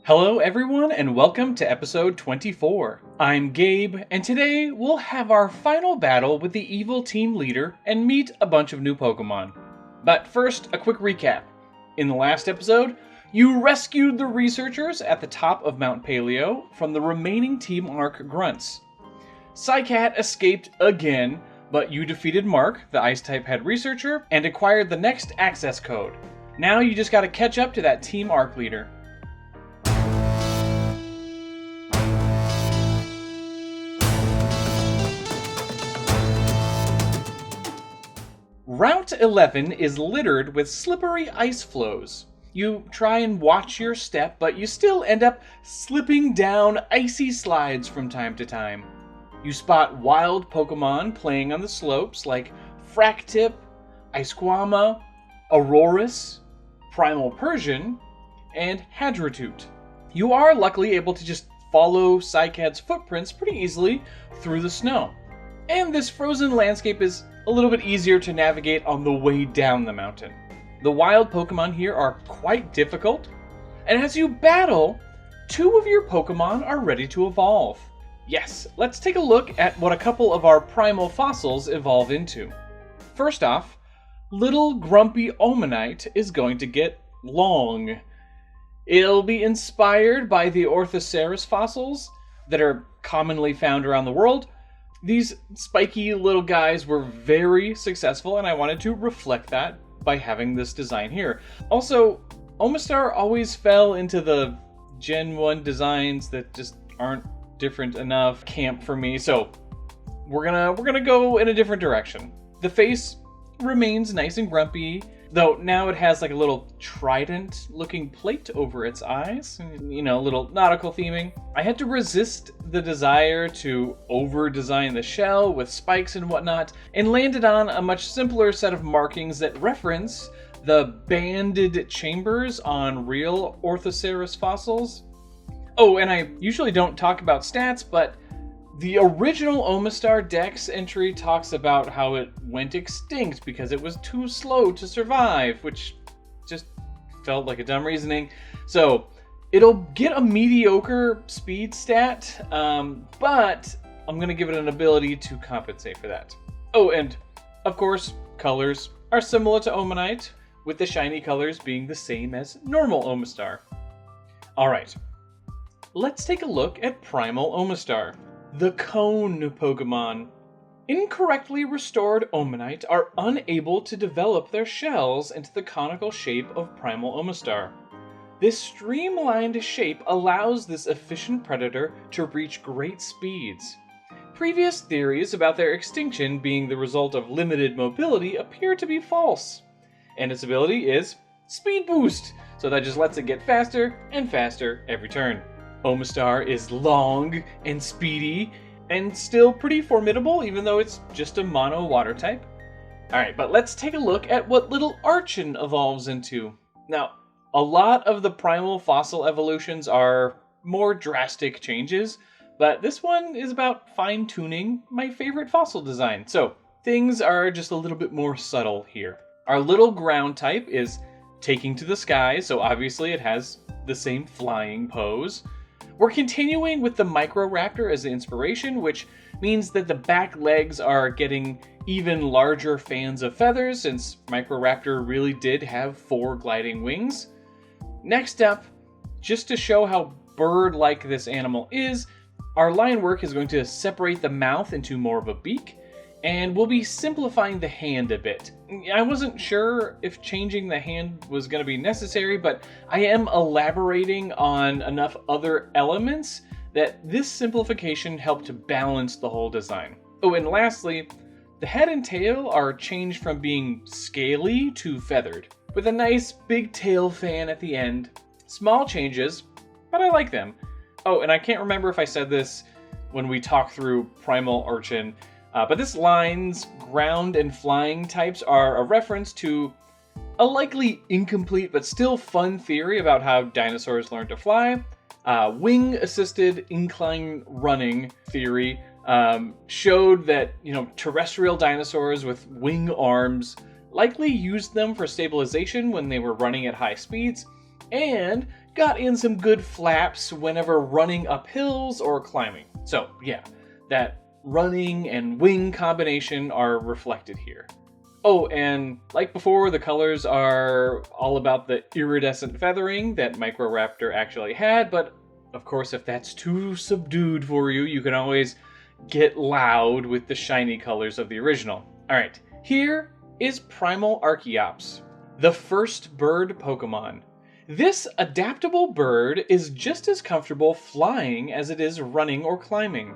Hello everyone and welcome to episode 24. I'm Gabe and today we'll have our final battle with the evil team leader and meet a bunch of new Pokemon. But first, a quick recap. In the last episode, you rescued the researchers at the top of Mount Paleo from the remaining Team Arc grunts. Psycat escaped again, but you defeated Mark, the Ice-type head researcher, and acquired the next access code. Now you just gotta catch up to that Team Arc leader. Route 11 is littered with slippery ice flows. You try and watch your step, but you still end up slipping down icy slides from time to time. You spot wild Pokemon playing on the slopes like Fractip, Icequama, Aurorus, Primal Persian, and Hadrotoot. You are luckily able to just follow Psycat's footprints pretty easily through the snow. And this frozen landscape is a little bit easier to navigate on the way down the mountain. The wild Pokemon here are quite difficult, and as you battle, 2 of your Pokemon are ready to evolve. Yes, let's take a look at what a couple of our primal fossils evolve into. First off, little grumpy Omanite is going to get long. It'll be inspired by the Orthoceras fossils that are commonly found around the world. These spiky little guys were very successful, and I wanted to reflect that by having this design here. Also, Omastar always fell into the Gen 1 designs that just aren't different enough camp for me, so we're gonna go in a different direction. The face remains nice and grumpy, though now it has like a little trident looking plate over its eyes, you know, a little nautical theming. I had to resist the desire to over-design the shell with spikes and whatnot, and landed on a much simpler set of markings that reference the banded chambers on real Orthoceras fossils. Oh, and I usually don't talk about stats, but the original Omastar Dex entry talks about how it went extinct because it was too slow to survive, which just felt like a dumb reasoning. So it'll get a mediocre speed stat, but I'm going to give it an ability to compensate for that. Oh, and of course, colors are similar to Omanite, with the shiny colors being the same as normal Omastar. Alright, let's take a look at Primal Omastar. The Cone Pokemon. Incorrectly restored Omanite are unable to develop their shells into the conical shape of Primal Omastar. This streamlined shape allows this efficient predator to reach great speeds. Previous theories about their extinction being the result of limited mobility appear to be false. And its ability is Speed Boost, so that just lets it get faster and faster every turn. Omastar is long and speedy, and still pretty formidable even though it's just a mono water type. Alright, but let's take a look at what little Archon evolves into. Now, a lot of the primal fossil evolutions are more drastic changes, but this one is about fine-tuning my favorite fossil design, so things are just a little bit more subtle here. Our little ground type is taking to the sky, so obviously it has the same flying pose. We're continuing with the Microraptor as the inspiration, which means that the back legs are getting even larger fans of feathers, since Microraptor really did have 4 gliding wings. Next up, just to show how bird-like this animal is, our line work is going to separate the mouth into more of a beak, and we'll be simplifying the hand a bit. I wasn't sure if changing the hand was going to be necessary, but I am elaborating on enough other elements that this simplification helped to balance the whole design. Oh, and lastly, the head and tail are changed from being scaly to feathered, with a nice big tail fan at the end. Small changes, but I like them. Oh, and I can't remember if I said this when we talked through Primal Archon, but this line's ground and flying types are a reference to a likely incomplete but still fun theory about how dinosaurs learned to fly. Wing-assisted incline running theory showed that, terrestrial dinosaurs with wing arms likely used them for stabilization when they were running at high speeds, and got in some good flaps whenever running up hills or climbing. So yeah, that running and wing combination are reflected here. Oh, and like before, the colors are all about the iridescent feathering that Microraptor actually had, but of course, if that's too subdued for you, you can always get loud with the shiny colors of the original. Alright, here is Primal Archeops, the first bird Pokemon. This adaptable bird is just as comfortable flying as it is running or climbing.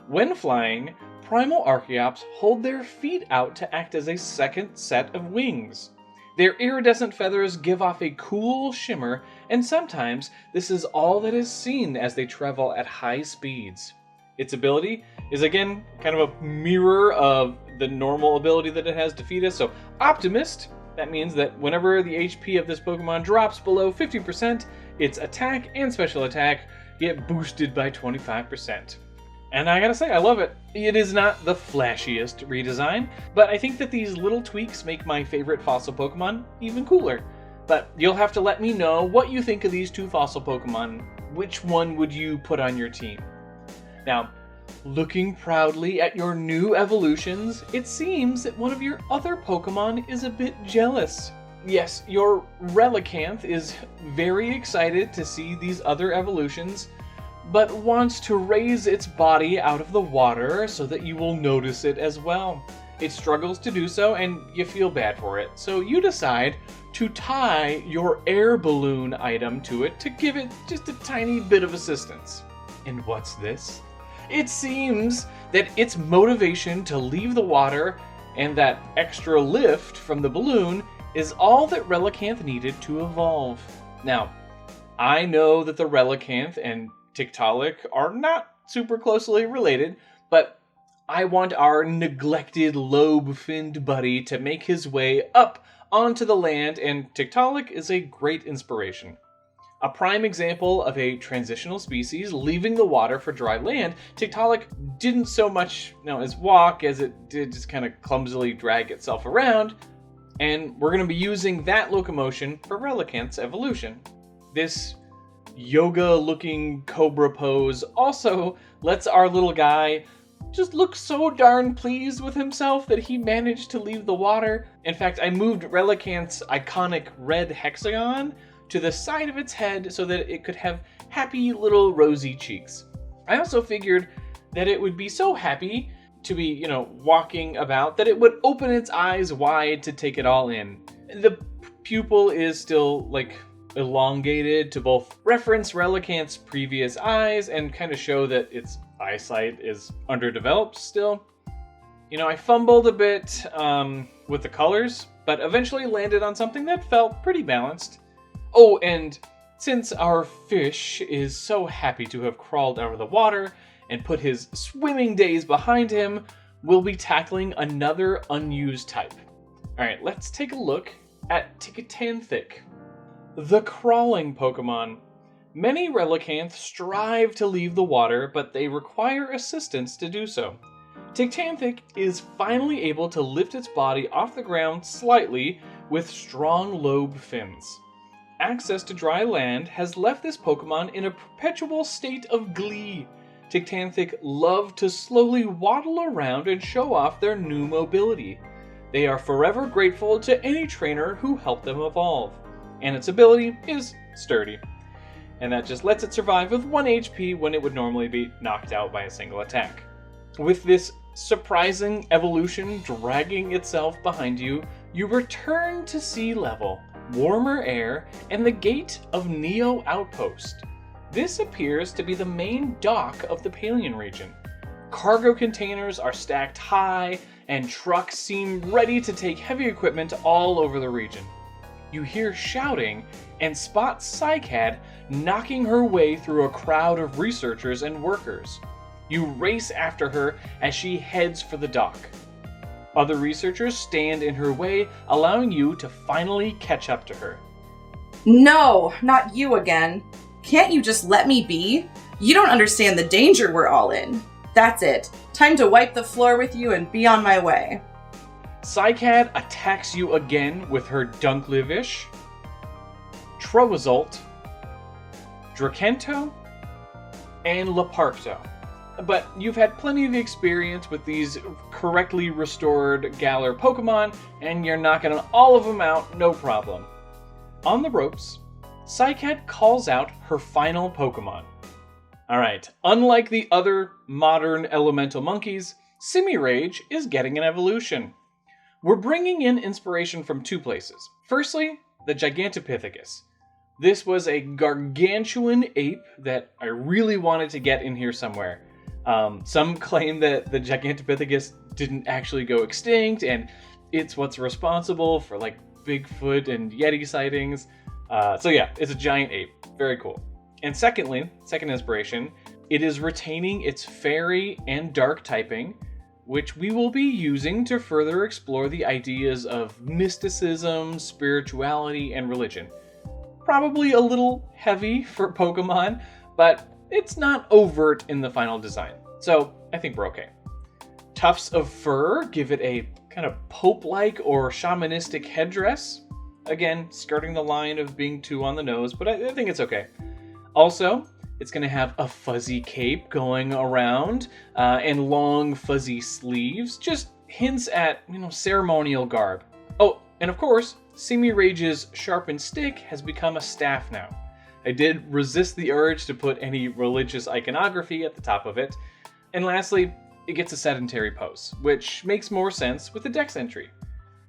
When flying, Primal Archeops hold their feet out to act as a second set of wings. Their iridescent feathers give off a cool shimmer, and sometimes this is all that is seen as they travel at high speeds. Its ability is again kind of a mirror of the normal ability that it has Defeatus. So Optimist, that means that whenever the HP of this Pokemon drops below 50%, its attack and special attack get boosted by 25%. And I gotta say, I love it. It is not the flashiest redesign, but I think that these little tweaks make my favorite fossil Pokemon even cooler. But you'll have to let me know what you think of these two fossil Pokemon. Which one would you put on your team? Now, looking proudly at your new evolutions, it seems that one of your other Pokemon is a bit jealous. Yes, your Relicanth is very excited to see these other evolutions, but wants to raise its body out of the water so that you will notice it as well. It struggles to do so, and you feel bad for it, so you decide to tie your air balloon item to it to give it just a tiny bit of assistance. And what's this? It seems that its motivation to leave the water and that extra lift from the balloon is all that Relicanth needed to evolve. Now, I know that the Relicanth and Tiktaalik are not super closely related, but I want our neglected lobe-finned buddy to make his way up onto the land, and Tiktaalik is a great inspiration. A prime example of a transitional species leaving the water for dry land, Tiktaalik didn't so much as walk as it did just kind of clumsily drag itself around, and we're going to be using that locomotion for Relicanth's evolution. This yoga-looking cobra pose also lets our little guy just look so darn pleased with himself that he managed to leave the water. In fact, I moved Relicanth's iconic red hexagon to the side of its head so that it could have happy little rosy cheeks. I also figured that it would be so happy to be, walking about that it would open its eyes wide to take it all in. The pupil is still, elongated to both reference Relicanth's previous eyes and kind of show that its eyesight is underdeveloped still. I fumbled a bit with the colors, but eventually landed on something that felt pretty balanced. Oh, and since our fish is so happy to have crawled out of the water and put his swimming days behind him, we'll be tackling another unused type. Alright, let's take a look at Tikatanthic, the crawling Pokemon. Many Relicanth strive to leave the water, but they require assistance to do so. Tikatanthic is finally able to lift its body off the ground slightly with strong lobe fins. Access to dry land has left this Pokemon in a perpetual state of glee. Tikatanthic love to slowly waddle around and show off their new mobility. They are forever grateful to any trainer who helped them evolve. And its ability is Sturdy, and that just lets it survive with 1 HP when it would normally be knocked out by a single attack. With this surprising evolution dragging itself behind you, you return to sea level, warmer air, and the gate of Neo Outpost. This appears to be the main dock of the Paleon region. Cargo containers are stacked high, and trucks seem ready to take heavy equipment all over the region. You hear shouting and spot Psycad knocking her way through a crowd of researchers and workers. You race after her as she heads for the dock. Other researchers stand in her way, allowing you to finally catch up to her. No, not you again. Can't you just let me be? You don't understand the danger we're all in. That's it. Time to wipe the floor with you and be on my way. Psycad attacks you again with her Dunklevish, Trowazolt, Drakento, and Leparto. But you've had plenty of experience with these correctly restored Galar Pokemon, and you're knocking all of them out, no problem. On the ropes, Psycat calls out her final Pokemon. Alright, unlike the other modern elemental monkeys, Simirage is getting an evolution. We're bringing in inspiration from two places. Firstly, the Gigantopithecus. This was a gargantuan ape that I really wanted to get in here somewhere. Some claim that the Gigantopithecus didn't actually go extinct, and it's what's responsible for like Bigfoot and Yeti sightings. So yeah, it's a giant ape. Very cool. And secondly, second inspiration, it is retaining its fairy and dark typing, which we will be using to further explore the ideas of mysticism, spirituality, and religion. Probably a little heavy for Pokemon, but it's not overt in the final design, so I think we're okay. Tufts of fur give it a kind of pope-like or shamanistic headdress. Again, skirting the line of being too on the nose, but I think it's okay. Also, it's going to have a fuzzy cape going around and long fuzzy sleeves, just hints at, ceremonial garb. Oh, and of course, Simirage's sharpened stick has become a staff now. I did resist the urge to put any religious iconography at the top of it. And lastly, it gets a sedentary pose, which makes more sense with the Dex entry.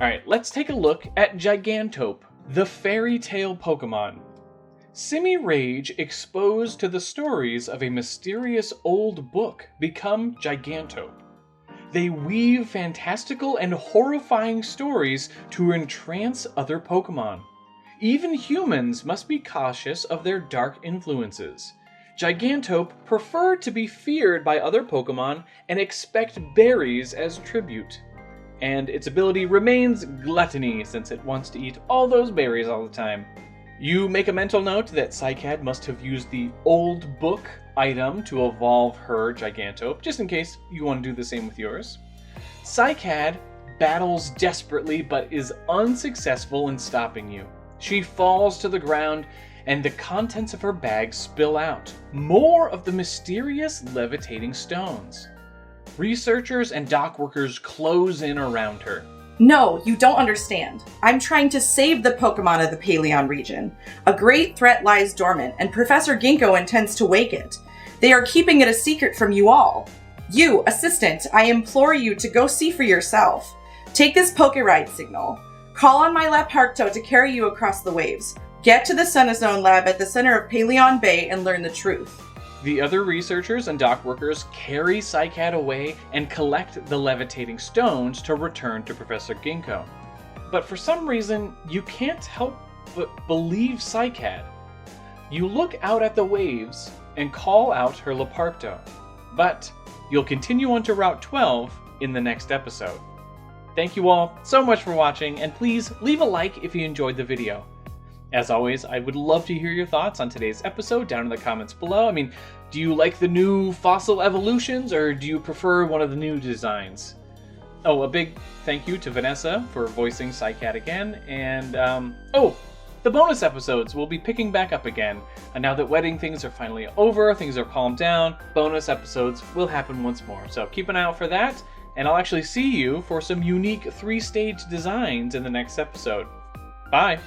Alright, let's take a look at Gigantope, the fairy tale Pokemon. Simirage, exposed to the stories of a mysterious old book, become Gigantope. They weave fantastical and horrifying stories to entrance other Pokemon. Even humans must be cautious of their dark influences. Gigantope prefer to be feared by other Pokemon and expect berries as tribute. And its ability remains gluttony, since it wants to eat all those berries all the time. You make a mental note that Psycat must have used the old book item to evolve her Gigantope, just in case you want to do the same with yours. Psycat battles desperately but is unsuccessful in stopping you. She falls to the ground and the contents of her bag spill out. More of the mysterious levitating stones. Researchers and dock workers close in around her. No, you don't understand. I'm trying to save the Pokemon of the Paleon region. A great threat lies dormant, and Professor Ginkgo intends to wake it. They are keeping it a secret from you all. You, assistant, I implore you to go see for yourself. Take this Pokeride signal. Call on my Leparto to carry you across the waves. Get to the Sunazone lab at the center of Paleon Bay and learn the truth. The other researchers and dock workers carry Psycat away and collect the levitating stones to return to Professor Ginkgo. But for some reason, you can't help but believe Psycat. You look out at the waves and call out her Leparto. But you'll continue on to Route 12 in the next episode. Thank you all so much for watching, and please leave a like if you enjoyed the video. As always, I would love to hear your thoughts on today's episode down in the comments below. Do you like the new fossil evolutions, or do you prefer one of the new designs? Oh, a big thank you to Vanessa for voicing Psycat again, and the bonus episodes will be picking back up again. And now that wedding things are finally over, things are calmed down, bonus episodes will happen once more. So keep an eye out for that, and I'll actually see you for some unique 3-stage designs in the next episode. Bye!